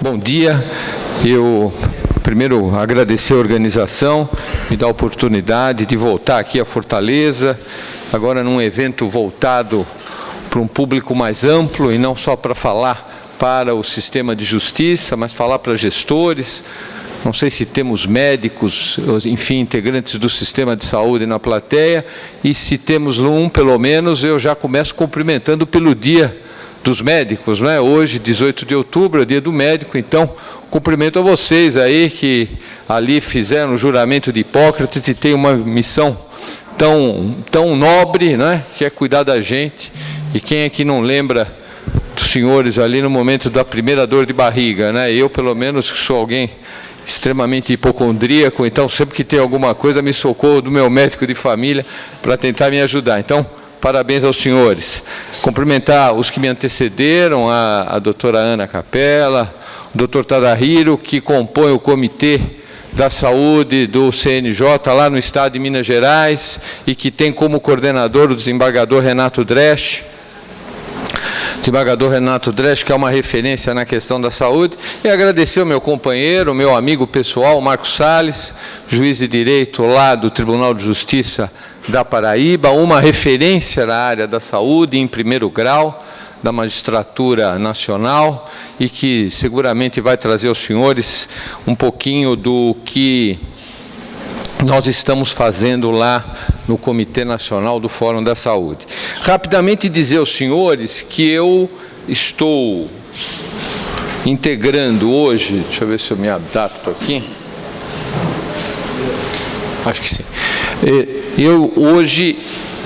Bom dia. Eu primeiro agradecer a organização, me dar a oportunidade de voltar aqui a Fortaleza, agora num evento voltado para um público mais amplo e não só para falar para o sistema de justiça, mas falar para gestores. Não sei se temos médicos, enfim, integrantes do sistema de saúde na plateia, e se temos um, pelo menos, eu já começo cumprimentando pelo Dia dos Médicos, não é? Hoje, 18 de outubro, é o Dia do Médico, então, cumprimento a vocês aí que ali fizeram o juramento de Hipócrates e tem uma missão tão nobre, né? Que é cuidar da gente. E quem é que não lembra dos senhores ali no momento da primeira dor de barriga, né? Eu, pelo menos, sou alguém extremamente hipocondríaco, então sempre que tem alguma coisa me socorro do meu médico de família para tentar me ajudar. Então, parabéns aos senhores. Cumprimentar os que me antecederam, a doutora Ana Capella, o doutor Tadahiro, que compõe o Comitê da Saúde do CNJ lá no estado de Minas Gerais e que tem como coordenador o desembargador Renato Dresch. Desembargador Renato Dresch, que é uma referência na questão da saúde, e agradecer ao meu companheiro, meu amigo pessoal, Marcos Salles, juiz de direito lá do Tribunal de Justiça da Paraíba, uma referência na área da saúde em primeiro grau da magistratura nacional e que seguramente vai trazer aos senhores um pouquinho do que nós estamos fazendo lá no Comitê Nacional do Fórum da Saúde. Rapidamente dizer aos senhores que eu estou integrando hoje, deixa eu ver se eu me adapto aqui, acho que sim, eu hoje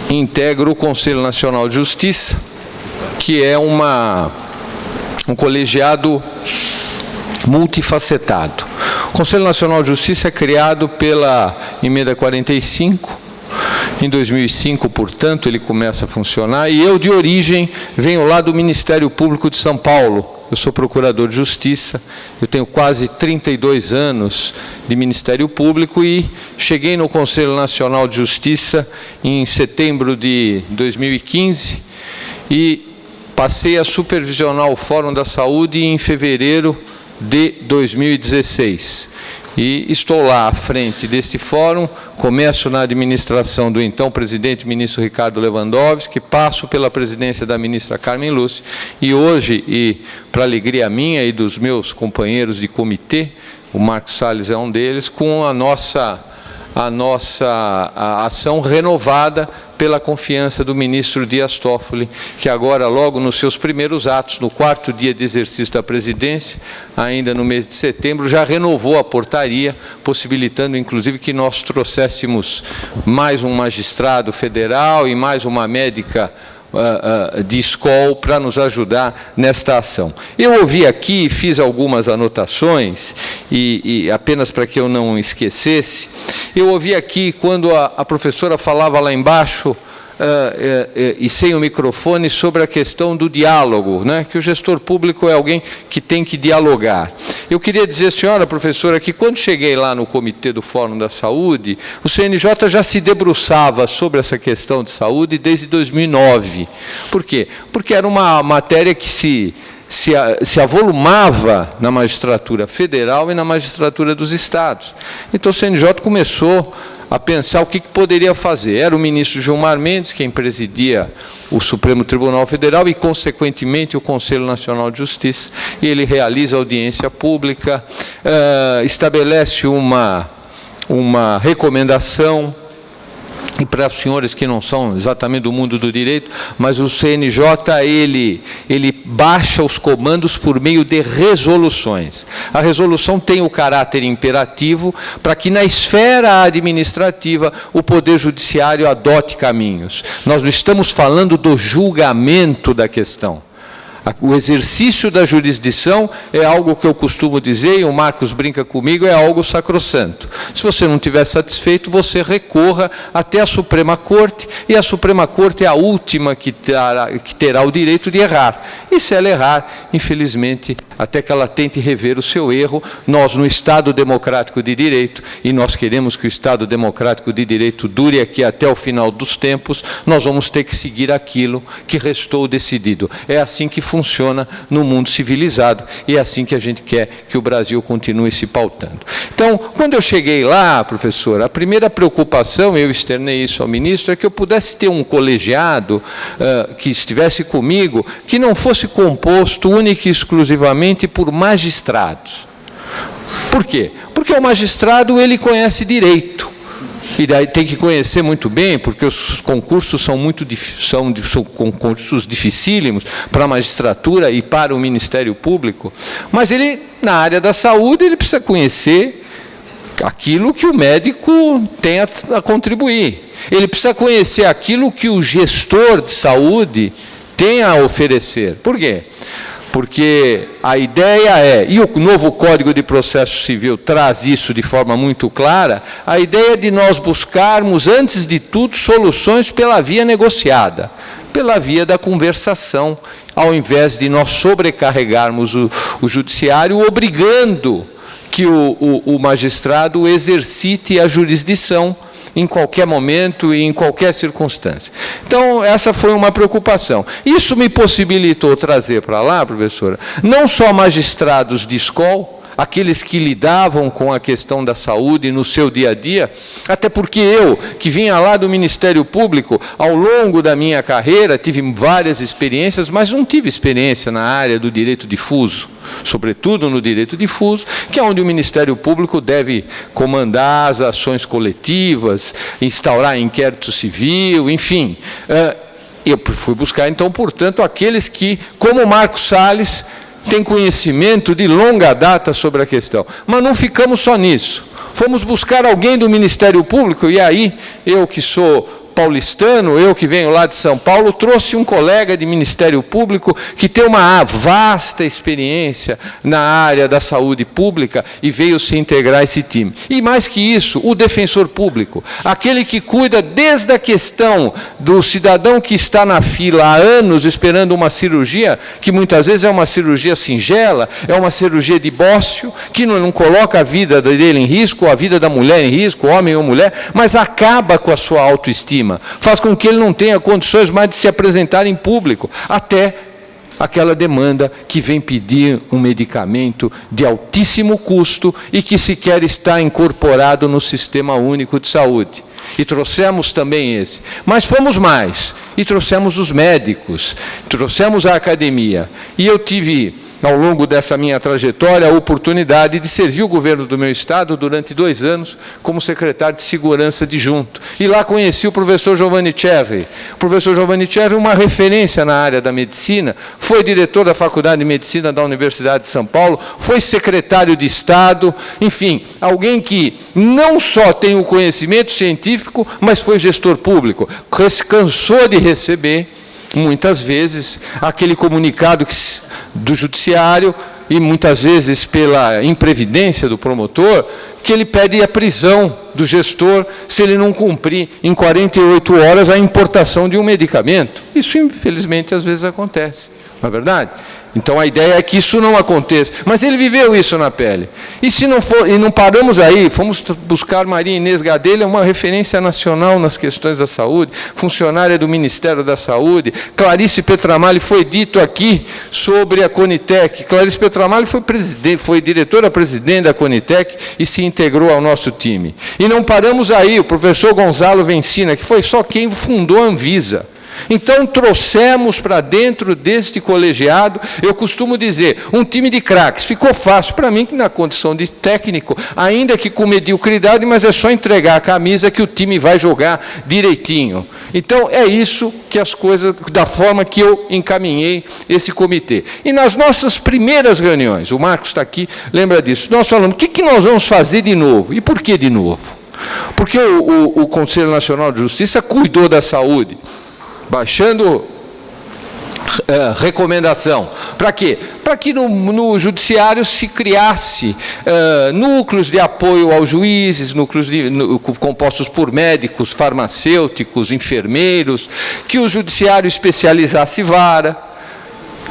integro o Conselho Nacional de Justiça, que é um colegiado multifacetado. O Conselho Nacional de Justiça é criado pela Emenda 45, em 2005, portanto, ele começa a funcionar, e eu, de origem, venho lá do Ministério Público de São Paulo. Eu sou procurador de Justiça, eu tenho quase 32 anos de Ministério Público e cheguei no Conselho Nacional de Justiça em setembro de 2015 e passei a supervisionar o Fórum da Saúde em fevereiro de 2016. E estou lá à frente deste fórum, começo na administração do então presidente ministro Ricardo Lewandowski, passo pela presidência da ministra Carmen Lúcia, e hoje, e para alegria minha e dos meus companheiros de comitê, o Marcos Salles é um deles, com a nossa ação renovada pela confiança do ministro Dias Toffoli, que agora, logo nos seus primeiros atos, no 4º dia de exercício da presidência, ainda no mês de setembro, já renovou a portaria, possibilitando, inclusive, que nós trouxéssemos mais um magistrado federal e mais uma médica de escola para nos ajudar nesta ação. Eu ouvi aqui, fiz algumas anotações, e apenas para que eu não esquecesse, eu ouvi aqui quando a professora falava lá embaixo, e sem o microfone, sobre a questão do diálogo, né? Que o gestor público é alguém que tem que dialogar. Eu queria dizer, senhora professora, que quando cheguei lá no Comitê do Fórum da Saúde, o CNJ já se debruçava sobre essa questão de saúde desde 2009. Por quê? Porque era uma matéria que se avolumava na magistratura federal e na magistratura dos estados. Então o CNJ começou a pensar o que poderia fazer. Era o ministro Gilmar Mendes quem presidia o Supremo Tribunal Federal e, consequentemente, o Conselho Nacional de Justiça. E ele realiza audiência pública, estabelece uma recomendação. E para os senhores que não são exatamente do mundo do direito, mas o CNJ, ele baixa os comandos por meio de resoluções. A resolução tem o caráter imperativo para que na esfera administrativa o Poder Judiciário adote caminhos. Nós não estamos falando do julgamento da questão. O exercício da jurisdição é algo que eu costumo dizer, e o Marcos brinca comigo, é algo sacrossanto. Se você não estiver satisfeito, você recorra até a Suprema Corte, e a Suprema Corte é a última que terá o direito de errar. E se ela errar, infelizmente, até que ela tente rever o seu erro, nós, no Estado Democrático de Direito, e nós queremos que o Estado Democrático de Direito dure aqui até o final dos tempos, nós vamos ter que seguir aquilo que restou decidido. É assim que funciona no mundo civilizado, e é assim que a gente quer que o Brasil continue se pautando. Então, quando eu cheguei lá, professor, a primeira preocupação, eu externei isso ao ministro, é que eu pudesse ter um colegiado que estivesse comigo, que não fosse composto única e exclusivamente por magistrados. Por quê? Porque o magistrado, ele conhece direito, e daí tem que conhecer muito bem, porque os concursos são concursos dificílimos para a magistratura e para o Ministério Público, mas ele, na área da saúde, ele precisa conhecer aquilo que o médico tem a contribuir. Ele precisa conhecer aquilo que o gestor de saúde tem a oferecer. Por quê? Porque a ideia é, e o novo Código de Processo Civil traz isso de forma muito clara, a ideia é de nós buscarmos, antes de tudo, soluções pela via negociada, pela via da conversação, ao invés de nós sobrecarregarmos o judiciário, obrigando que o magistrado exercite a jurisdição em qualquer momento e em qualquer circunstância. Então, essa foi uma preocupação. Isso me possibilitou trazer para lá, professora, não só magistrados de escola, aqueles que lidavam com a questão da saúde no seu dia a dia, até porque eu, que vinha lá do Ministério Público, ao longo da minha carreira, tive várias experiências, mas não tive experiência na área do direito difuso, sobretudo no direito difuso, que é onde o Ministério Público deve comandar as ações coletivas, instaurar inquérito civil, enfim. Eu fui buscar, então, portanto, aqueles que, como o Marcos Salles, tem conhecimento de longa data sobre a questão. Mas não ficamos só nisso. Fomos buscar alguém do Ministério Público, e aí, eu que sou paulistano, eu que venho lá de São Paulo, trouxe um colega de Ministério Público que tem uma vasta experiência na área da saúde pública e veio se integrar a esse time. E mais que isso, o defensor público, aquele que cuida desde a questão do cidadão que está na fila há anos esperando uma cirurgia, que muitas vezes é uma cirurgia singela, é uma cirurgia de bócio, que não coloca a vida dele em risco, a vida da mulher em risco, homem ou mulher, mas acaba com a sua autoestima, faz com que ele não tenha condições mais de se apresentar em público, até aquela demanda que vem pedir um medicamento de altíssimo custo e que sequer está incorporado no Sistema Único de Saúde. E trouxemos também esse. Mas fomos mais, e trouxemos os médicos, trouxemos a academia. E eu tive, ao longo dessa minha trajetória, a oportunidade de servir o governo do meu estado durante 2 anos como secretário de Segurança adjunto. E lá conheci o professor Giovanni Cerri. O professor Giovanni Cerri, uma referência na área da medicina, foi diretor da Faculdade de Medicina da Universidade de São Paulo, foi secretário de Estado, enfim, alguém que não só tem o conhecimento científico, mas foi gestor público. Cansou de receber, muitas vezes, aquele comunicado do judiciário, e muitas vezes pela imprevidência do promotor, que ele pede a prisão do gestor se ele não cumprir em 48 horas a importação de um medicamento. Isso, infelizmente, às vezes acontece, não é verdade? Então, a ideia é que isso não aconteça. Mas ele viveu isso na pele. E se não for, e não paramos aí, fomos buscar Maria Inês Gadelha, uma referência nacional nas questões da saúde, funcionária do Ministério da Saúde. Clarice Petramalli, foi dito aqui sobre a Conitec. Clarice Petramalli foi diretora-presidente da Conitec e se integrou ao nosso time. E não paramos aí, o professor Gonzalo Vencina, que foi só quem fundou a Anvisa. Então, trouxemos para dentro deste colegiado, eu costumo dizer, um time de craques. Ficou fácil para mim, que na condição de técnico, ainda que com mediocridade, mas é só entregar a camisa que o time vai jogar direitinho. Então, é isso que as coisas, da forma que eu encaminhei esse comitê. E nas nossas primeiras reuniões, o Marcos está aqui, lembra disso, nós falamos, o que nós vamos fazer de novo? E por que de novo? Porque o Conselho Nacional de Justiça cuidou da saúde, baixando recomendação. Para quê? Para que no judiciário se criasse núcleos de apoio aos juízes, compostos por médicos, farmacêuticos, enfermeiros, que o judiciário especializasse vara.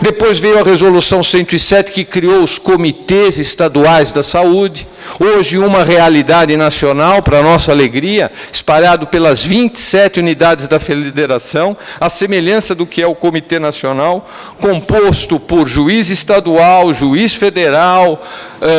Depois veio a Resolução 107, que criou os comitês estaduais da saúde, hoje uma realidade nacional, para nossa alegria, espalhado pelas 27 unidades da federação, a semelhança do que é o Comitê Nacional, composto por juiz estadual, juiz federal,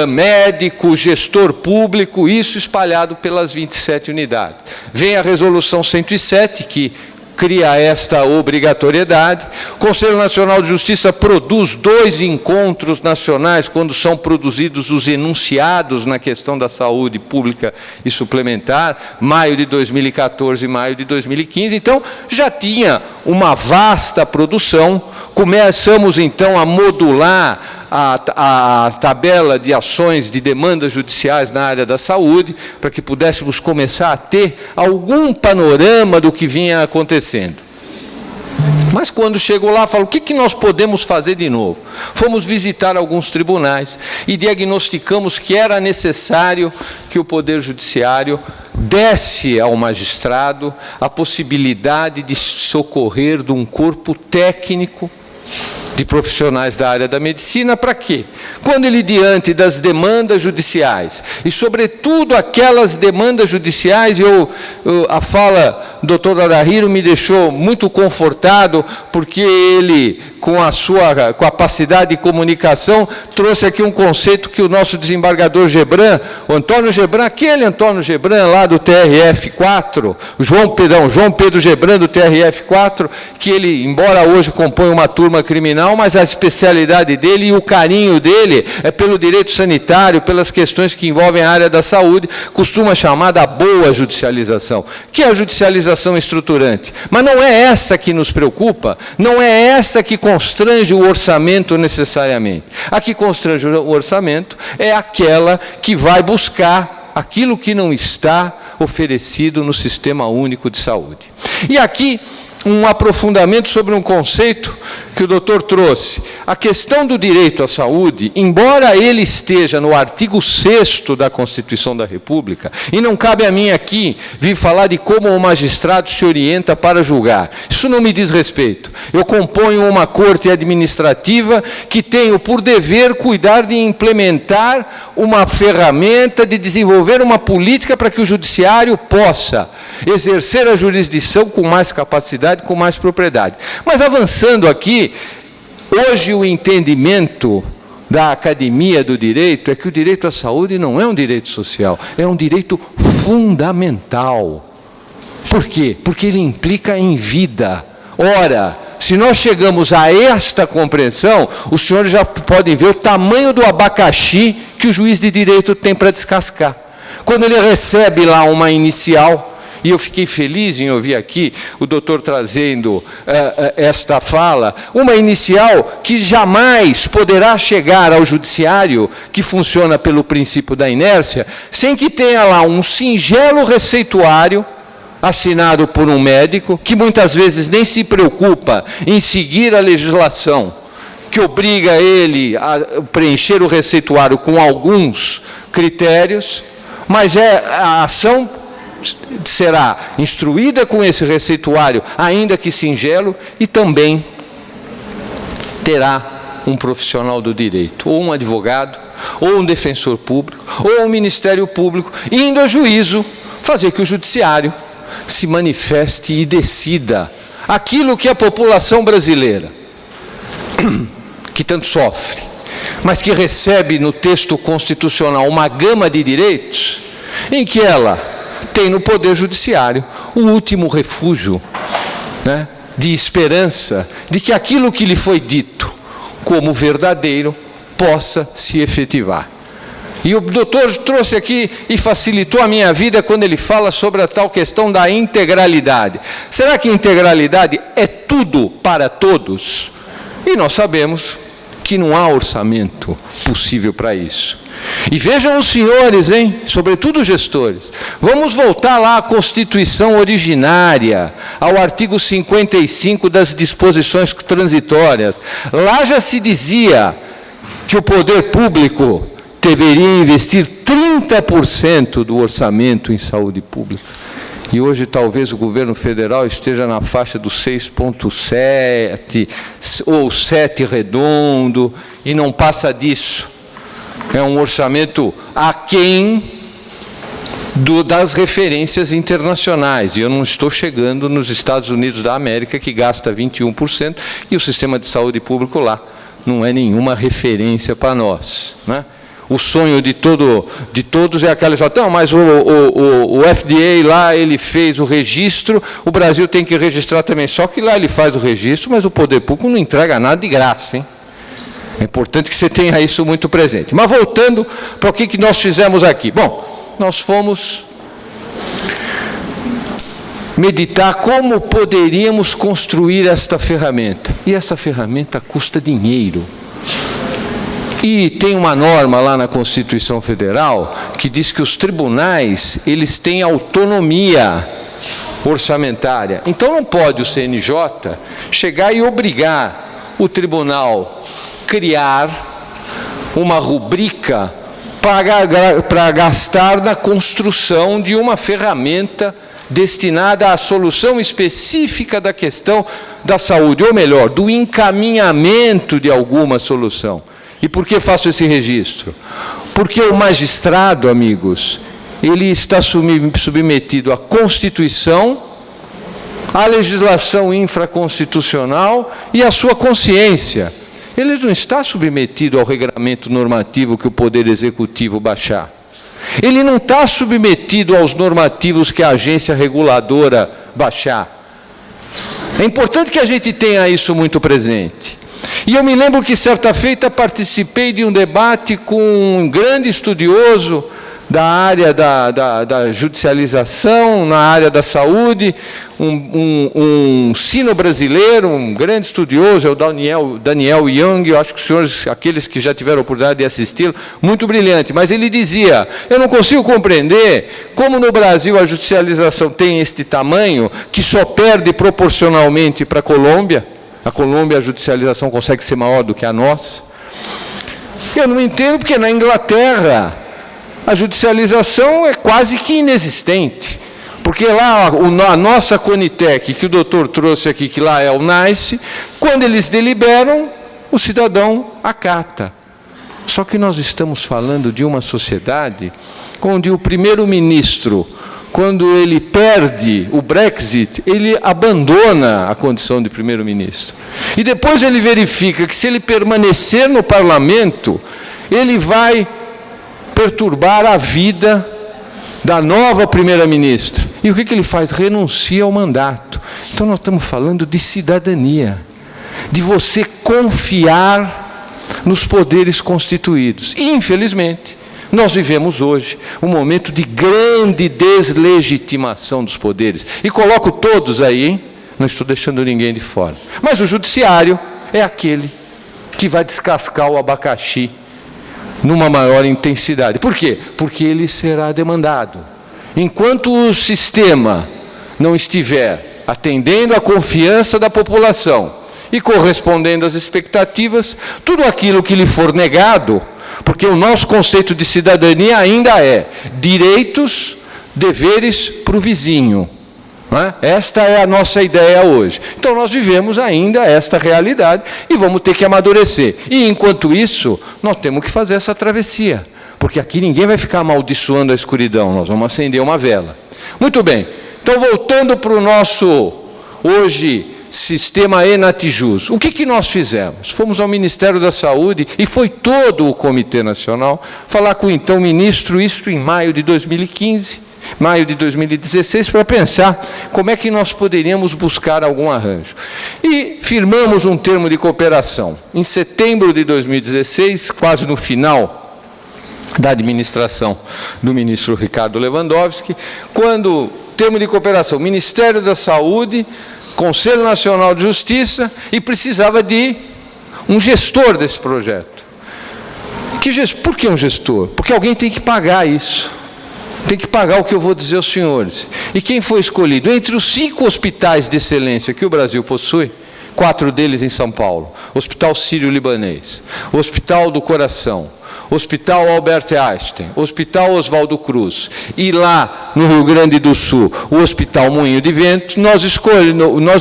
médico, gestor público, isso espalhado pelas 27 unidades. Vem a Resolução 107, que cria esta obrigatoriedade. O Conselho Nacional de Justiça produz 2 encontros nacionais quando são produzidos os enunciados na questão da saúde pública e suplementar, maio de 2014 e maio de 2015. Então, já tinha uma vasta produção. Começamos, então, a modular a tabela de ações de demandas judiciais na área da saúde, para que pudéssemos começar a ter algum panorama do que vinha acontecendo. Mas quando chegou lá, falou, o que nós podemos fazer de novo? Fomos visitar alguns tribunais e diagnosticamos que era necessário que o Poder Judiciário desse ao magistrado a possibilidade de socorrer de um corpo técnico de profissionais da área da medicina, para quê? Quando ele, diante das demandas judiciais, e sobretudo aquelas demandas judiciais, a fala do Dr. Arahiro me deixou muito confortado, porque ele, com a sua capacidade de comunicação, trouxe aqui um conceito que o nosso desembargador Gebran, o Antônio Gebran, aquele Antônio Gebran lá do TRF4, João Pedro Gebran do TRF4, que ele, embora hoje componha uma turma criminal, mas a especialidade dele e o carinho dele é pelo direito sanitário, pelas questões que envolvem a área da saúde, costuma chamar da boa judicialização, que é a judicialização estruturante. Mas não é essa que nos preocupa, não é essa que constrange o orçamento necessariamente. A que constrange o orçamento é aquela que vai buscar aquilo que não está oferecido no Sistema Único de Saúde. E aqui, um aprofundamento sobre um conceito que o doutor trouxe. A questão do direito à saúde, embora ele esteja no artigo 6º da Constituição da República, e não cabe a mim aqui vir falar de como o magistrado se orienta para julgar. Isso não me diz respeito. Eu componho uma corte administrativa que tenho por dever cuidar de implementar uma ferramenta, de desenvolver uma política para que o judiciário possa exercer a jurisdição com mais capacidade, com mais propriedade. Mas avançando aqui, hoje o entendimento da Academia do Direito é que o direito à saúde não é um direito social, é um direito fundamental. Por quê? Porque ele implica em vida. Ora, se nós chegamos a esta compreensão, os senhores já podem ver o tamanho do abacaxi que o juiz de direito tem para descascar. Quando ele recebe lá uma inicial, e eu fiquei feliz em ouvir aqui o doutor trazendo esta fala, uma inicial que jamais poderá chegar ao judiciário, que funciona pelo princípio da inércia, sem que tenha lá um singelo receituário, assinado por um médico, que muitas vezes nem se preocupa em seguir a legislação, que obriga ele a preencher o receituário com alguns critérios, mas a ação será instruída com esse receituário, ainda que singelo, e também terá um profissional do direito, ou um advogado, ou um defensor público, ou um Ministério Público, indo a juízo, fazer que o judiciário se manifeste e decida aquilo que a população brasileira, que tanto sofre, mas que recebe no texto constitucional uma gama de direitos, em que ela tem no Poder Judiciário o último refúgio, né, de esperança de que aquilo que lhe foi dito como verdadeiro possa se efetivar. E o doutor trouxe aqui e facilitou a minha vida quando ele fala sobre a tal questão da integralidade. Será que integralidade é tudo para todos? E nós sabemos que não há orçamento possível para isso. E vejam os senhores, sobretudo os gestores, vamos voltar lá à Constituição originária, ao artigo 55 das disposições transitórias. Lá já se dizia que o poder público deveria investir 30% do orçamento em saúde pública. e hoje talvez o governo federal esteja na faixa do 6,7 ou 7 redondo, e não passa disso. É um orçamento aquém das referências internacionais, e eu não estou chegando nos Estados Unidos da América, que gasta 21%, e o sistema de saúde público lá não é nenhuma referência para nós, né? O sonho de todos é aquela história, não, mas o FDA lá, ele fez o registro, o Brasil tem que registrar também, só que lá ele faz o registro, mas o poder público não entrega nada de graça, hein? É importante que você tenha isso muito presente. Mas voltando para o que nós fizemos aqui. Bom, nós fomos meditar como poderíamos construir esta ferramenta. E essa ferramenta custa dinheiro. E tem uma norma lá na Constituição Federal que diz que os tribunais, eles têm autonomia orçamentária. Então não pode o CNJ chegar e obrigar o tribunal a criar uma rubrica para gastar na construção de uma ferramenta destinada à solução específica da questão da saúde, ou melhor, do encaminhamento de alguma solução. E por que faço esse registro? Porque o magistrado, amigos, ele está submetido à Constituição, à legislação infraconstitucional e à sua consciência. Ele não está submetido ao regramento normativo que o Poder Executivo baixar. Ele não está submetido aos normativos que a agência reguladora baixar. É importante que a gente tenha isso muito presente. E eu me lembro que, certa feita, participei de um debate com um grande estudioso da área da judicialização, na área da saúde, um sino-brasileiro, um grande estudioso, é o Daniel Young, eu acho que os senhores, aqueles que já tiveram a oportunidade de assisti-lo, muito brilhante, mas ele dizia, eu não consigo compreender como no Brasil a judicialização tem este tamanho, que só perde proporcionalmente para a Colômbia, a judicialização consegue ser maior do que a nossa. Eu não entendo porque na Inglaterra a judicialização é quase que inexistente. Porque lá a nossa Conitec, que o doutor trouxe aqui, que lá é o NICE, quando eles deliberam, o cidadão acata. Só que nós estamos falando de uma sociedade onde o primeiro-ministro, quando ele perde o Brexit, ele abandona a condição de primeiro-ministro. E depois ele verifica que, se ele permanecer no parlamento, ele vai perturbar a vida da nova primeira-ministra. E o que ele faz? Renuncia ao mandato. Então nós estamos falando de cidadania, de você confiar nos poderes constituídos. E, infelizmente, nós vivemos hoje um momento de grande deslegitimação dos poderes. E coloco todos aí, hein? Não estou deixando ninguém de fora. Mas o judiciário é aquele que vai descascar o abacaxi numa maior intensidade. Por quê? Porque ele será demandado. Enquanto o sistema não estiver atendendo à confiança da população e correspondendo às expectativas, tudo aquilo que lhe for negado, porque o nosso conceito de cidadania ainda é direitos, deveres para o vizinho. Não é? Esta é a nossa ideia hoje. Então nós vivemos ainda esta realidade e vamos ter que amadurecer. E enquanto isso, nós temos que fazer essa travessia, porque aqui ninguém vai ficar amaldiçoando a escuridão, nós vamos acender uma vela. Muito bem, então voltando para o nosso, hoje, sistema Enatijus. O que nós fizemos? Fomos ao Ministério da Saúde, e foi todo o Comitê Nacional, falar com o então ministro, isto em maio de 2015, maio de 2016, para pensar como é que nós poderíamos buscar algum arranjo. E firmamos um termo de cooperação. Em setembro de 2016, quase no final da administração do ministro Ricardo Lewandowski, quando termo de cooperação, Ministério da Saúde, Conselho Nacional de Justiça, e precisava de um gestor desse projeto. Por que um gestor? Porque alguém tem que pagar isso. Tem que pagar o que eu vou dizer aos senhores. E quem foi escolhido? Entre os 5 hospitais de excelência que o Brasil possui, 4 deles em São Paulo, Hospital Sírio-Libanês, Hospital do Coração, Hospital Albert Einstein, Hospital Oswaldo Cruz, e lá no Rio Grande do Sul, o Hospital Moinho de Vento, nós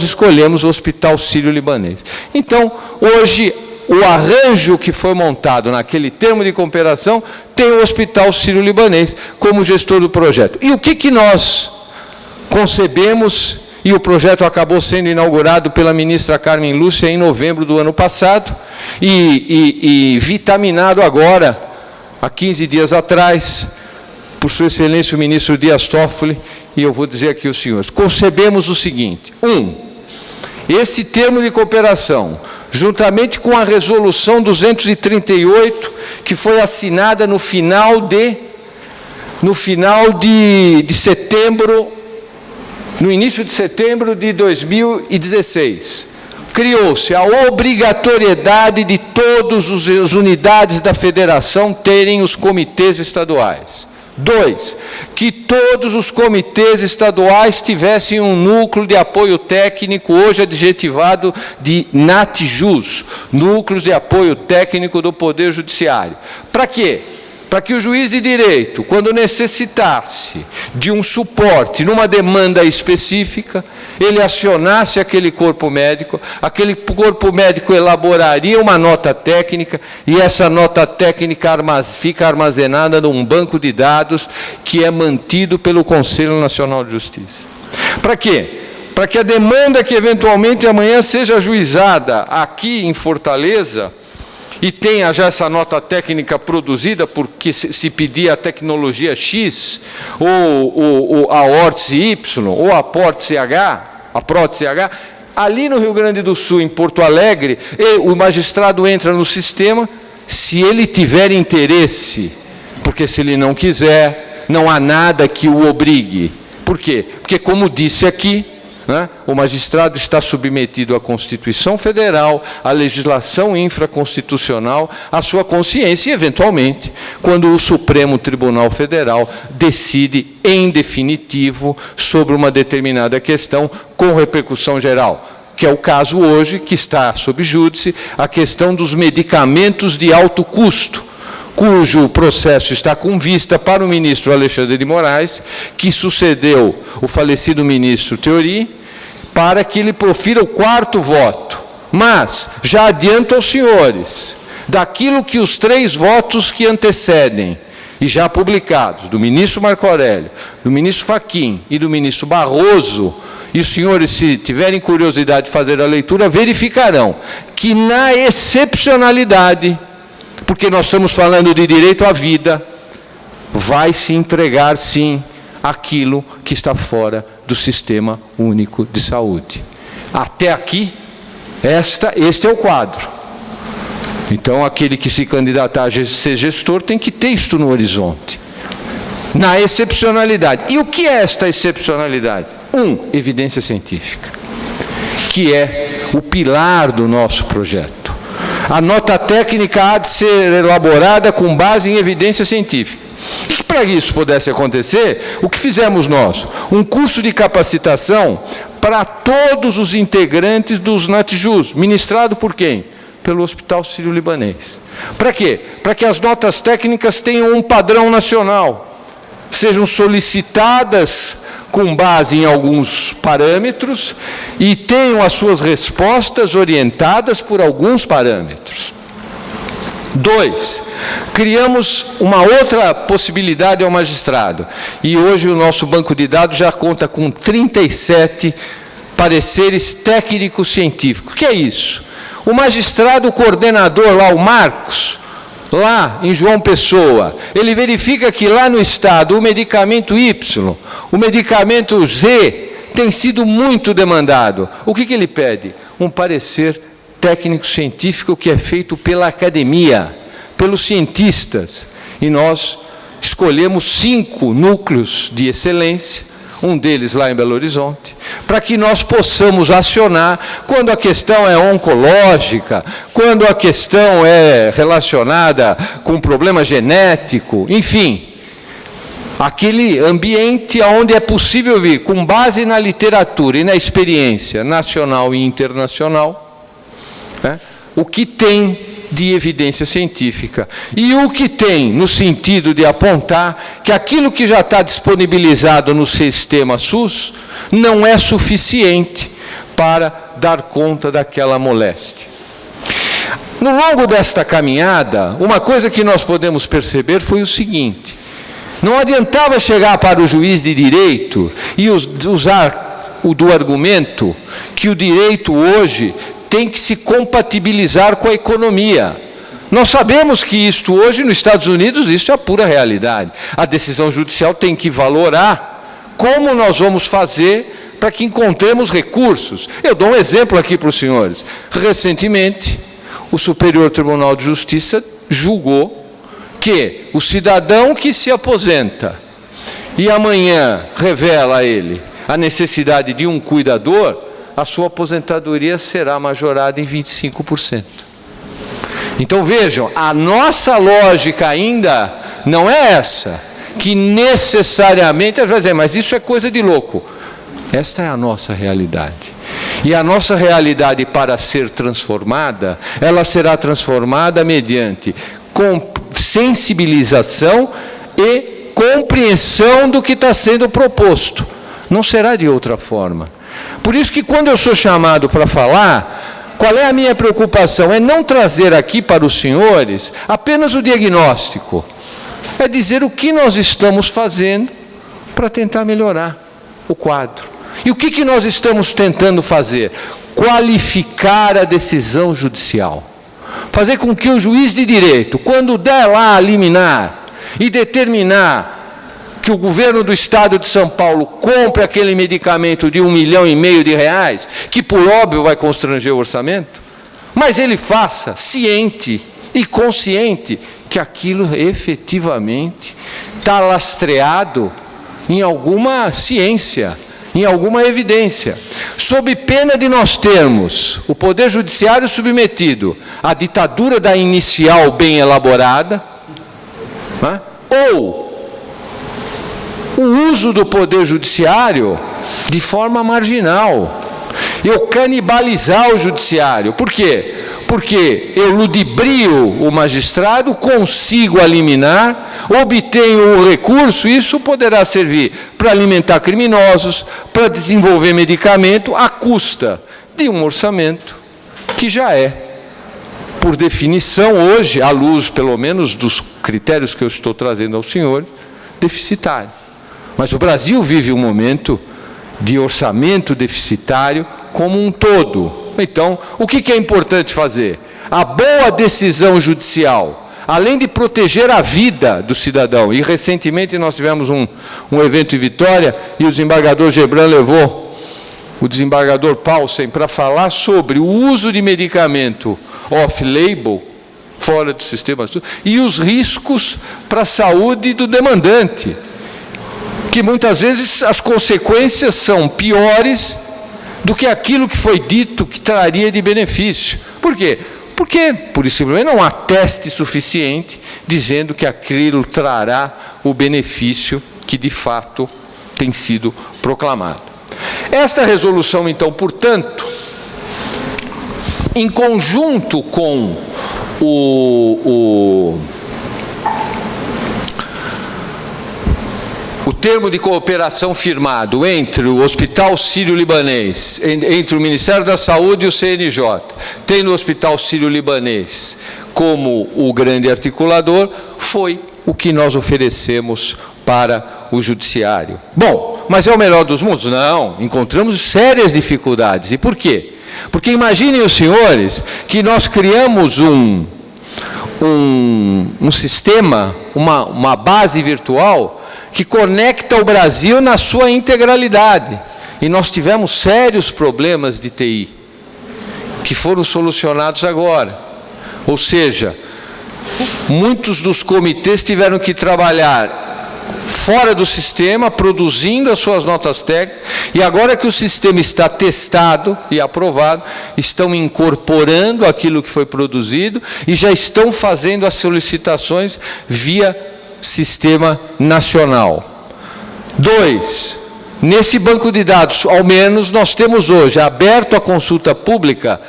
escolhemos o Hospital Sírio-Libanês. Então, hoje, o arranjo que foi montado naquele termo de cooperação tem o Hospital Sírio-Libanês como gestor do projeto. E o que nós concebemos, e o projeto acabou sendo inaugurado pela ministra Carmen Lúcia em novembro do ano passado, e vitaminado agora, há 15 dias atrás, por Sua Excelência o ministro Dias Toffoli, e eu vou dizer aqui aos senhores, concebemos o seguinte: esse termo de cooperação, juntamente com a resolução 238, que foi assinada no final de setembro, no início de setembro de 2016, criou-se a obrigatoriedade de todas as unidades da federação terem os comitês estaduais. 2, que todos os comitês estaduais tivessem um núcleo de apoio técnico, hoje adjetivado de NATJUS, Núcleos de Apoio Técnico do Poder Judiciário. Para quê? Para que o juiz de direito, quando necessitasse de um suporte numa demanda específica, ele acionasse aquele corpo médico elaboraria uma nota técnica, e essa nota técnica fica armazenada num banco de dados que é mantido pelo Conselho Nacional de Justiça. Para quê? Para que a demanda que eventualmente amanhã seja ajuizada aqui em Fortaleza, e tenha já essa nota técnica produzida, porque se pedir a tecnologia X, ou a órtese Y, ou a prótese H, ali no Rio Grande do Sul, em Porto Alegre, o magistrado entra no sistema, se ele tiver interesse, porque se ele não quiser, não há nada que o obrigue. Por quê? Porque, como disse aqui, o magistrado está submetido à Constituição Federal, à legislação infraconstitucional, à sua consciência e, eventualmente, quando o Supremo Tribunal Federal decide, em definitivo, sobre uma determinada questão com repercussão geral, que é o caso hoje, que está sob júdice, a questão dos medicamentos de alto custo, cujo processo está com vista para o ministro Alexandre de Moraes, que sucedeu o falecido ministro Theory, para que ele profira o 4º voto. Mas, já adianto aos senhores, daquilo que os 3 votos que antecedem, e já publicados, do ministro Marco Aurélio, do ministro Fachin e do ministro Barroso, e os senhores, se tiverem curiosidade de fazer a leitura, verificarão que, na excepcionalidade, porque nós estamos falando de direito à vida, vai se entregar, sim, aquilo que está fora do Sistema Único de Saúde. Até aqui, este é o quadro. Então, aquele que se candidatar a ser gestor tem que ter isto no horizonte. Na excepcionalidade. E o que é esta excepcionalidade? Evidência científica, que é o pilar do nosso projeto. A nota técnica há de ser elaborada com base em evidência científica. E para isso pudesse acontecer, o que fizemos nós? Um curso de capacitação para todos os integrantes dos NATJUS, ministrado por quem? Pelo Hospital Sírio-Libanês. Para quê? Para que as notas técnicas tenham um padrão nacional, sejam solicitadas com base em alguns parâmetros e tenham as suas respostas orientadas por alguns parâmetros. 2, criamos uma outra possibilidade ao magistrado, e hoje o nosso banco de dados já conta com 37 pareceres técnicos científicos. O que é isso? O magistrado coordenador lá, o Marcos, lá em João Pessoa, ele verifica que lá no estado o medicamento Y, o medicamento Z, tem sido muito demandado. O que ele pede? Um parecer técnico-científico que é feito pela academia, pelos cientistas. E nós escolhemos 5 núcleos de excelência, um deles lá em Belo Horizonte, para que nós possamos acionar quando a questão é oncológica, quando a questão é relacionada com problema genético, enfim, aquele ambiente onde é possível vir, com base na literatura e na experiência nacional e internacional, o que tem de evidência científica. E o que tem no sentido de apontar que aquilo que já está disponibilizado no sistema SUS não é suficiente para dar conta daquela moléstia. No longo desta caminhada, uma coisa que nós podemos perceber foi o seguinte: não adiantava chegar para o juiz de direito e usar do argumento que o direito hoje tem que se compatibilizar com a economia. Nós sabemos que isto hoje, nos Estados Unidos, isso é a pura realidade. A decisão judicial tem que valorar como nós vamos fazer para que encontremos recursos. Eu dou um exemplo aqui para os senhores. Recentemente, o Superior Tribunal de Justiça julgou que o cidadão que se aposenta e amanhã revela a ele a necessidade de um cuidador, a sua aposentadoria será majorada em 25%. Então vejam, a nossa lógica ainda não é essa, que necessariamente, às vezes, mas isso é coisa de louco. Esta é a nossa realidade. E a nossa realidade, para ser transformada, ela será transformada mediante sensibilização e compreensão do que está sendo proposto. Não será de outra forma. Por isso que quando eu sou chamado para falar, qual é a minha preocupação? É não trazer aqui para os senhores apenas o diagnóstico. É dizer o que nós estamos fazendo para tentar melhorar o quadro. E o que nós estamos tentando fazer? Qualificar a decisão judicial. Fazer com que o juiz de direito, quando der lá a liminar e determinar que o governo do estado de São Paulo compre aquele medicamento de R$1,5 milhão, que por óbvio vai constranger o orçamento, mas ele faça ciente e consciente que aquilo efetivamente está lastreado em alguma ciência, em alguma evidência, sob pena de nós termos o Poder Judiciário submetido à ditadura da inicial bem elaborada, né? Ou o uso do Poder Judiciário de forma marginal, eu canibalizar o Judiciário. Por quê? Porque eu ludibrio o magistrado, consigo eliminar, obtenho o recurso, isso poderá servir para alimentar criminosos, para desenvolver medicamento, à custa de um orçamento que já é, por definição, hoje, à luz, pelo menos, dos critérios que eu estou trazendo ao senhor, deficitário. Mas o Brasil vive um momento de orçamento deficitário como um todo. Então, o que é importante fazer? A boa decisão judicial, além de proteger a vida do cidadão, e recentemente nós tivemos um evento em Vitória, e o desembargador Gebran levou o desembargador Paulsen para falar sobre o uso de medicamento off-label, fora do sistema, e os riscos para a saúde do demandante, que muitas vezes as consequências são piores do que aquilo que foi dito que traria de benefício. Por quê? Porque, por isso, não há teste suficiente dizendo que aquilo trará o benefício que, de fato, tem sido proclamado. Esta resolução, então, portanto, em conjunto com o termo de cooperação firmado entre o Hospital Sírio-Libanês, entre o Ministério da Saúde e o CNJ, tendo o Hospital Sírio-Libanês como o grande articulador, foi o que nós oferecemos para o Judiciário. Bom, mas é o melhor dos mundos? Não, encontramos sérias dificuldades. E por quê? Porque imaginem os senhores que nós criamos um sistema, uma base virtual que conecta o Brasil na sua integralidade. E nós tivemos sérios problemas de TI, que foram solucionados agora. Ou seja, muitos dos comitês tiveram que trabalhar fora do sistema, produzindo as suas notas técnicas, e agora que o sistema está testado e aprovado, estão incorporando aquilo que foi produzido e já estão fazendo as solicitações via sistema nacional. 2, nesse banco de dados, ao menos, nós temos hoje aberto a consulta pública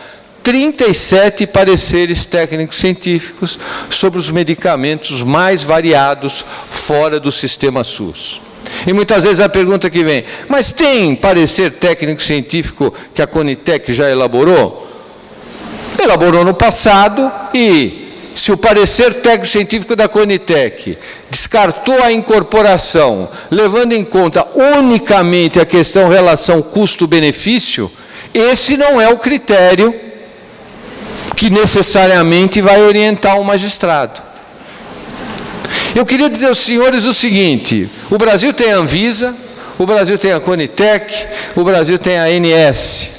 37 pareceres técnicos científicos sobre os medicamentos mais variados fora do sistema SUS. E muitas vezes a pergunta que vem, mas tem parecer técnico científico que a Conitec já elaborou? Elaborou no passado e, se o parecer técnico científico da Conitec descartou a incorporação, levando em conta unicamente a questão relação custo-benefício, esse não é o critério que necessariamente vai orientar o magistrado. Eu queria dizer aos senhores o seguinte, o Brasil tem a Anvisa, o Brasil tem a Conitec, o Brasil tem a ANS.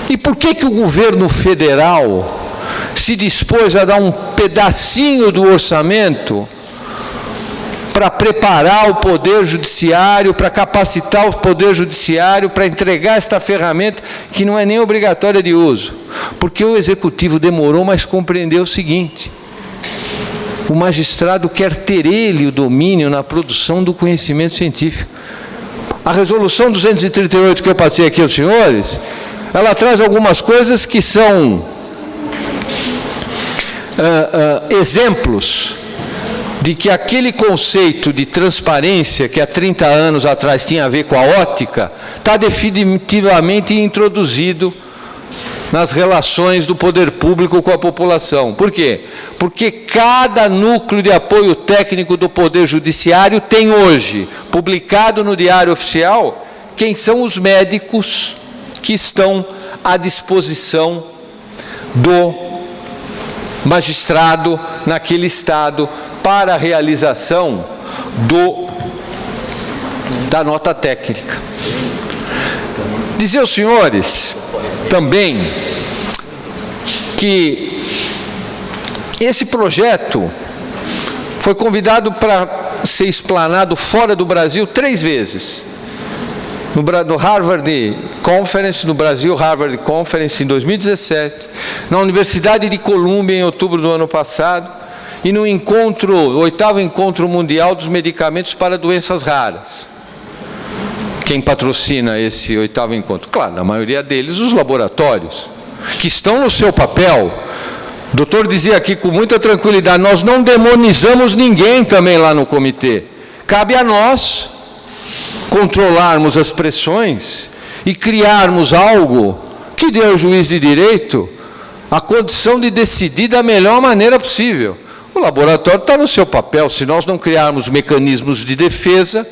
E por que o governo federal se dispôs a dar um pedacinho do orçamento para preparar o Poder Judiciário, para capacitar o Poder Judiciário, para entregar esta ferramenta que não é nem obrigatória de uso? Porque o Executivo demorou, mas compreendeu o seguinte: o magistrado quer ter ele o domínio na produção do conhecimento científico. A resolução 238 que eu passei aqui aos senhores, ela traz algumas coisas que são exemplos de que aquele conceito de transparência que há 30 anos atrás tinha a ver com a ótica, está definitivamente introduzido nas relações do poder público com a população. Por quê? Porque cada núcleo de apoio técnico do Poder Judiciário tem hoje, publicado no Diário Oficial, quem são os médicos que estão à disposição do magistrado naquele estado para a realização da nota técnica. Dizer aos senhores também que esse projeto foi convidado para ser explanado fora do Brasil 3 vezes. No Harvard Conference, no Brasil Harvard Conference em 2017, na Universidade de Colômbia em outubro do ano passado, e no encontro, o 8º Encontro Mundial dos Medicamentos para Doenças Raras. Quem patrocina esse 8º encontro? Claro, na maioria deles, os laboratórios, que estão no seu papel. O doutor dizia aqui com muita tranquilidade, nós não demonizamos ninguém também lá no comitê. Cabe a nós controlarmos as pressões e criarmos algo que dê ao juiz de direito a condição de decidir da melhor maneira possível. O laboratório está no seu papel. Se nós não criarmos mecanismos de defesa,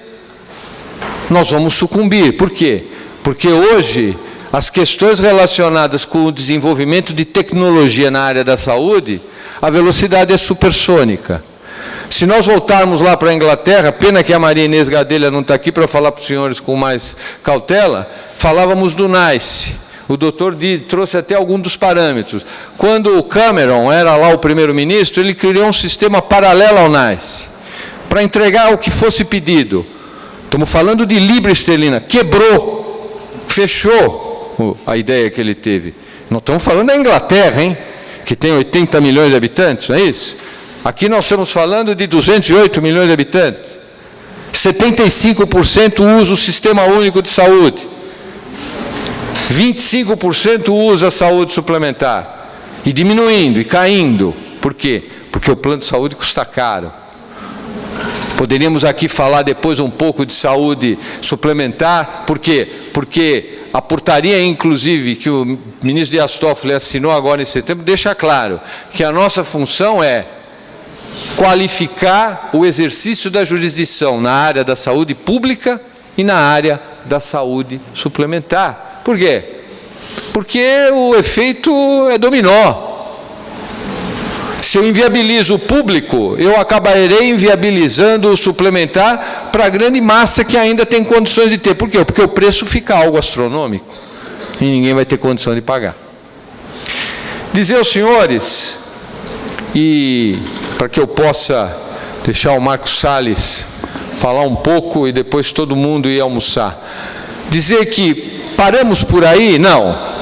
nós vamos sucumbir. Por quê? Porque hoje as questões relacionadas com o desenvolvimento de tecnologia na área da saúde, a velocidade é supersônica. Se nós voltarmos lá para a Inglaterra, pena que a Maria Inês Gadelha não está aqui para falar para os senhores com mais cautela, falávamos do NICE. O doutor trouxe até alguns dos parâmetros. Quando o Cameron era lá o primeiro-ministro, ele criou um sistema paralelo ao NICE, para entregar o que fosse pedido. Estamos falando de libra esterlina. Quebrou, fechou a ideia que ele teve. Não estamos falando da Inglaterra, hein? Que tem 80 milhões de habitantes, não é isso? Aqui nós estamos falando de 208 milhões de habitantes. 75% usa o Sistema Único de Saúde. 25% usa a saúde suplementar. E diminuindo, e caindo. Por quê? Porque o plano de saúde custa caro. Poderíamos aqui falar depois um pouco de saúde suplementar. Por quê? Porque a portaria, inclusive, que o ministro Dias Toffoli assinou agora em setembro, deixa claro que a nossa função é qualificar o exercício da jurisdição na área da saúde pública e na área da saúde suplementar. Por quê? Porque o efeito é dominó. Se eu inviabilizo o público, eu acabarei inviabilizando o suplementar para a grande massa que ainda tem condições de ter. Por quê? Porque o preço fica algo astronômico e ninguém vai ter condição de pagar. Dizer aos senhores, e para que eu possa deixar o Marcos Salles falar um pouco e depois todo mundo ir almoçar, dizer que paramos por aí? Não.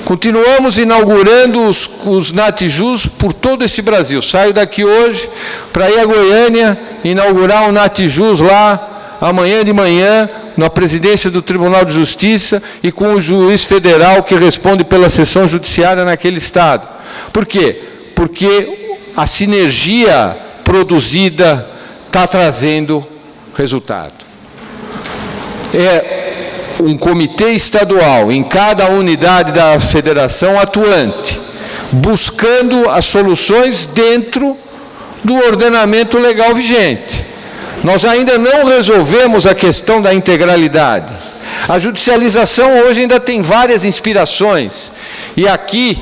Continuamos inaugurando os NATJUS por todo esse Brasil. Saio daqui hoje para ir a Goiânia, inaugurar um NATJUS lá, amanhã de manhã, na presidência do Tribunal de Justiça e com o juiz federal que responde pela seção judiciária naquele estado. Por quê? Porque a sinergia produzida está trazendo resultado. É um comitê estadual em cada unidade da federação atuante, buscando as soluções dentro do ordenamento legal vigente. Nós ainda não resolvemos a questão da integralidade. A judicialização hoje ainda tem várias inspirações. E aqui,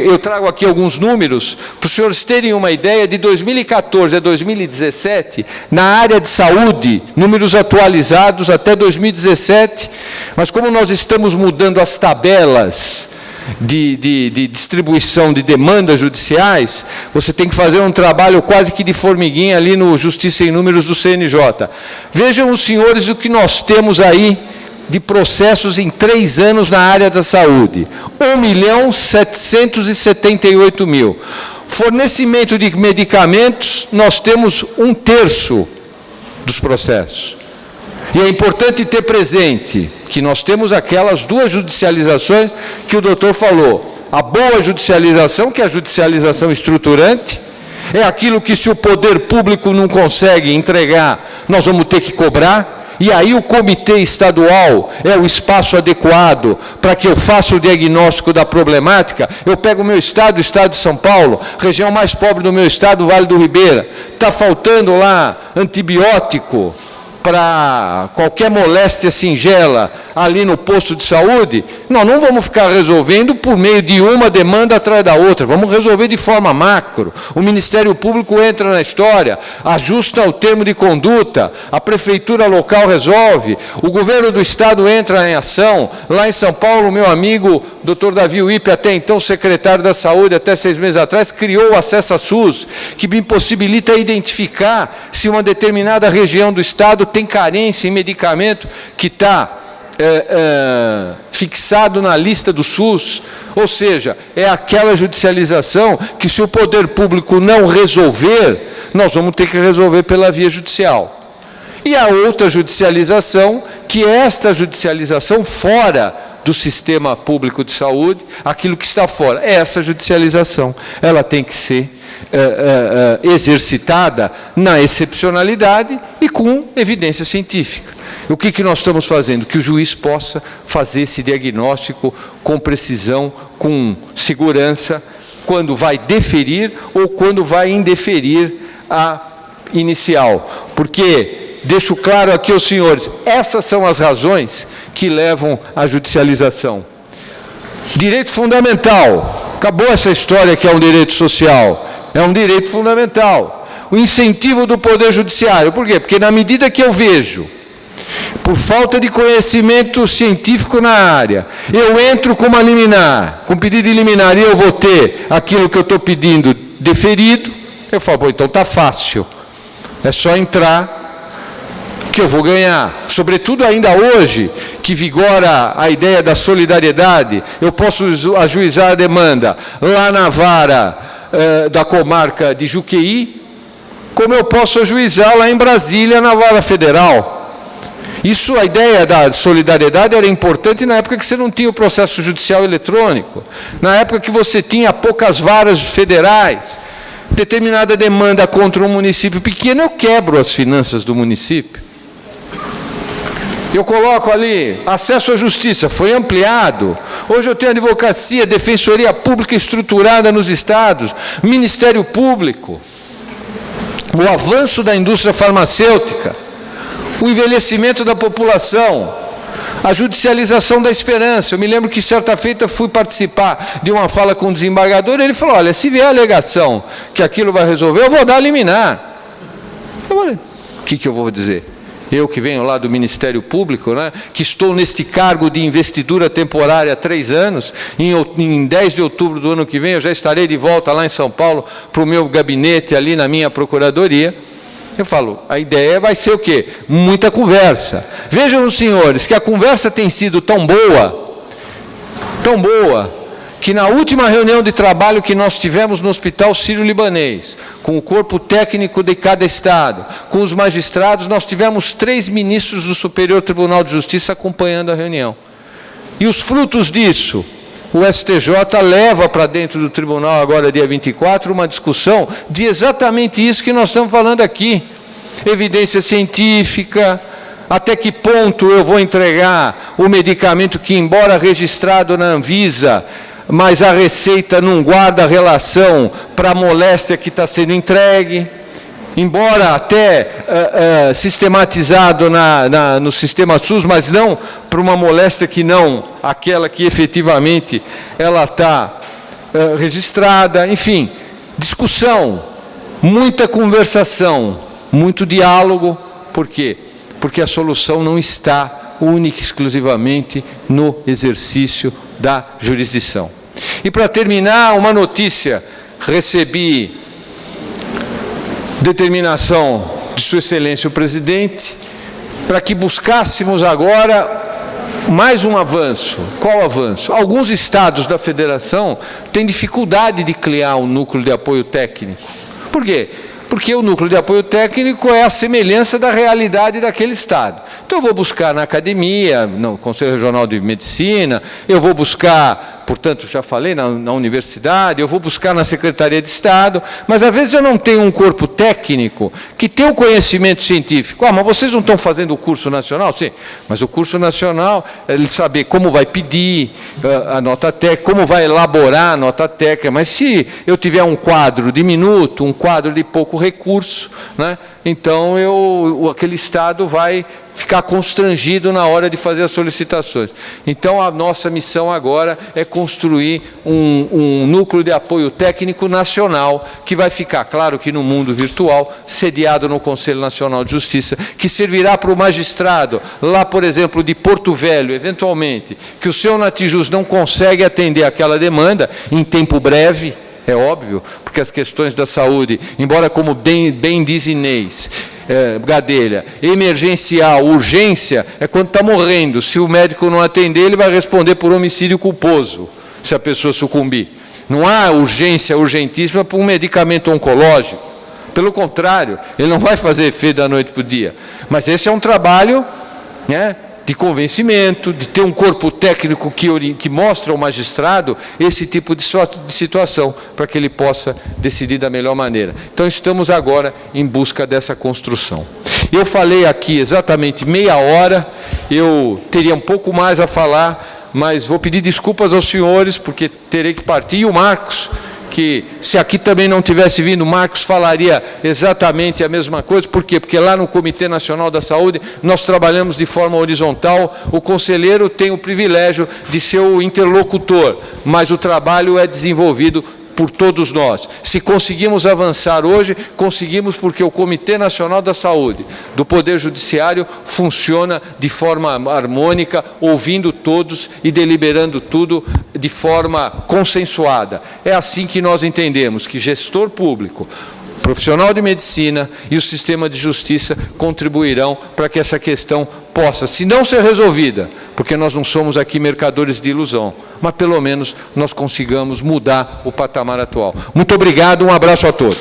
eu trago aqui alguns números, para os senhores terem uma ideia, de 2014 a 2017, na área de saúde, números atualizados até 2017, mas como nós estamos mudando as tabelas de distribuição de demandas judiciais, você tem que fazer um trabalho quase que de formiguinha ali no Justiça em Números do CNJ. Vejam os senhores o que nós temos aí de processos em 3 anos na área da saúde. 1.778.000. Fornecimento de medicamentos, nós temos 1/3 dos processos. E é importante ter presente que nós temos aquelas 2 judicializações que o doutor falou. A boa judicialização, que é a judicialização estruturante, é aquilo que, se o poder público não consegue entregar, nós vamos ter que cobrar. E aí o comitê estadual é o espaço adequado para que eu faça o diagnóstico da problemática. Eu pego o meu estado, o estado de São Paulo, região mais pobre do meu estado, o Vale do Ribeira. Está faltando lá antibiótico para qualquer moléstia singela ali no posto de saúde. Nós não vamos ficar resolvendo por meio de uma demanda atrás da outra, vamos resolver de forma macro. O Ministério Público entra na história, ajusta o termo de conduta, a prefeitura local resolve, o governo do estado entra em ação. Lá em São Paulo, meu amigo Dr. Davi Uip, até então secretário da Saúde, até 6 meses atrás, criou o Acesso a SUS, que me possibilita identificar se uma determinada região do estado tem carência em medicamento que está fixado na lista do SUS. Ou seja, é aquela judicialização que, se o poder público não resolver, nós vamos ter que resolver pela via judicial. E a outra judicialização, que é esta judicialização fora do sistema público de saúde, aquilo que está fora, essa judicialização, ela tem que ser exercitada na excepcionalidade e com evidência científica. O que nós estamos fazendo? Que o juiz possa fazer esse diagnóstico com precisão, com segurança, quando vai deferir ou quando vai indeferir a inicial. Porque, deixo claro aqui aos senhores, essas são as razões que levam à judicialização. Direito fundamental. Acabou essa história que é um direito social. É um direito fundamental. O incentivo do Poder Judiciário. Por quê? Porque na medida que eu vejo, por falta de conhecimento científico na área, eu entro com uma liminar, com pedido de liminar, e eu vou ter aquilo que eu estou pedindo deferido, eu falo, bom, então está fácil. É só entrar que eu vou ganhar. Sobretudo ainda hoje, que vigora a ideia da solidariedade, eu posso ajuizar a demanda lá na vara da comarca de Juqueí, como eu posso ajuizar lá em Brasília, na vara federal. Isso, a ideia da solidariedade era importante na época que você não tinha o processo judicial eletrônico, na época que você tinha poucas varas federais. Determinada demanda contra um município pequeno, eu quebro as finanças do município. Eu coloco ali, acesso à justiça, foi ampliado. Hoje eu tenho advocacia, defensoria pública estruturada nos estados, Ministério Público, o avanço da indústria farmacêutica, o envelhecimento da população, a judicialização da esperança. Eu me lembro que certa feita fui participar de uma fala com o desembargador, e ele falou, olha, se vier a alegação que aquilo vai resolver, eu vou dar a liminar. O que eu vou dizer? Eu que venho lá do Ministério Público, né, que estou neste cargo de investidura temporária há 3 anos, em 10 de outubro do ano que vem eu já estarei de volta lá em São Paulo para o meu gabinete ali na minha procuradoria. Eu falo, a ideia vai ser o quê? Muita conversa. Vejam os senhores que a conversa tem sido tão boa, que na última reunião de trabalho que nós tivemos no Hospital Sírio-Libanês, com o corpo técnico de cada estado, com os magistrados, nós tivemos 3 ministros do Superior Tribunal de Justiça acompanhando a reunião. E os frutos disso, o STJ leva para dentro do tribunal, agora dia 24, uma discussão de exatamente isso que nós estamos falando aqui. Evidência científica, até que ponto eu vou entregar o medicamento que, embora registrado na Anvisa, mas a Receita não guarda relação para a moléstia que está sendo entregue, embora até sistematizado no sistema SUS, mas não para uma moléstia que não aquela que efetivamente ela está registrada. Enfim, discussão, muita conversação, muito diálogo. Por quê? Porque a solução não está única e exclusivamente no exercício da jurisdição. E para terminar, uma notícia: recebi determinação de Sua Excelência o Presidente para que buscássemos agora mais um avanço. Qual avanço? Alguns estados da federação têm dificuldade de criar um núcleo de apoio técnico. Por quê? Porque o núcleo de apoio técnico é a semelhança da realidade daquele estado. Então, eu vou buscar na academia, no Conselho Regional de Medicina, eu vou buscar, portanto, já falei, na universidade, eu vou buscar na Secretaria de Estado, mas às vezes eu não tenho um corpo técnico que tem um conhecimento científico. Ah, mas vocês não estão fazendo o curso nacional? Sim, mas o curso nacional é ele saber como vai pedir a nota técnica, como vai elaborar a nota técnica, mas se eu tiver um quadro diminuto, um quadro de pouco recurso, né, então aquele estado vai ficar constrangido na hora de fazer as solicitações. Então, a nossa missão agora é construir um núcleo de apoio técnico nacional, que vai ficar, claro que no mundo virtual, sediado no Conselho Nacional de Justiça, que servirá para o magistrado, lá, por exemplo, de Porto Velho, eventualmente, que o seu Natijus não consegue atender aquela demanda em tempo breve, é óbvio, porque as questões da saúde, embora como bem diz Inês Gadelha, emergencial, urgência, é quando está morrendo. Se o médico não atender, ele vai responder por homicídio culposo, se a pessoa sucumbir. Não há urgência urgentíssima para um medicamento oncológico. Pelo contrário, ele não vai fazer efeito da noite para o dia. Mas esse é um trabalho, né, de convencimento, de ter um corpo técnico que mostra ao magistrado esse tipo de situação, para que ele possa decidir da melhor maneira. Então, estamos agora em busca dessa construção. Eu falei aqui exatamente meia hora, eu teria um pouco mais a falar, mas vou pedir desculpas aos senhores, porque terei que partir. E o Marcos, que se aqui também não tivesse vindo, Marcos falaria exatamente a mesma coisa. Por quê? Porque lá no Comitê Nacional da Saúde nós trabalhamos de forma horizontal, o conselheiro tem o privilégio de ser o interlocutor, mas o trabalho é desenvolvido por todos nós. Se conseguimos avançar hoje, conseguimos porque o Comitê Nacional da Saúde do Poder Judiciário funciona de forma harmônica, ouvindo todos e deliberando tudo de forma consensuada. É assim que nós entendemos que gestor público, profissional de medicina e o sistema de justiça contribuirão para que essa questão possa, se não ser resolvida, porque nós não somos aqui mercadores de ilusão, mas pelo menos nós consigamos mudar o patamar atual. Muito obrigado, um abraço a todos.